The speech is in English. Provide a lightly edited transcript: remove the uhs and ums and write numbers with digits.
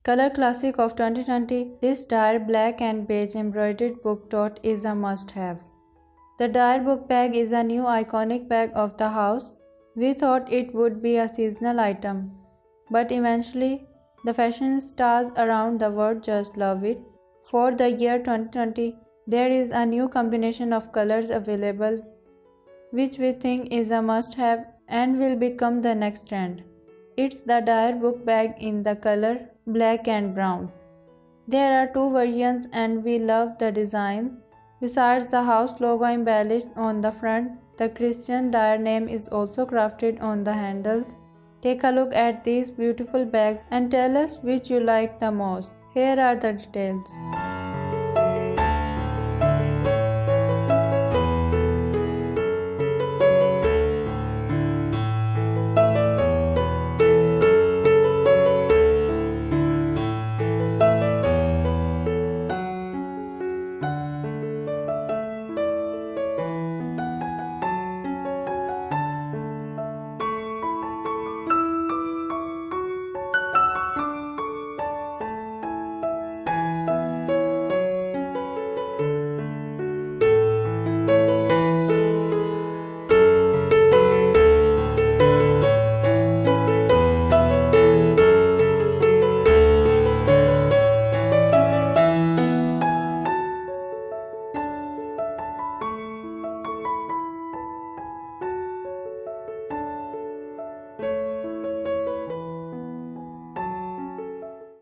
Color classic of 2020, this Dior black and beige embroidered book tote is a must-have. The Dior book bag is a new iconic bag of the house. We thought it would be a seasonal item, but eventually, the fashion stars around the world just love it. For the year 2020, there is a new combination of colors available, which we think is a must-have and will become the next trend. It's the Dior book bag in the color black and brown. There are two versions and we love the design. Besides the house logo embellished on the front, the Christian Dior name is also crafted on the handles. Take a look at these beautiful bags and tell us which you like the most. Here are the details.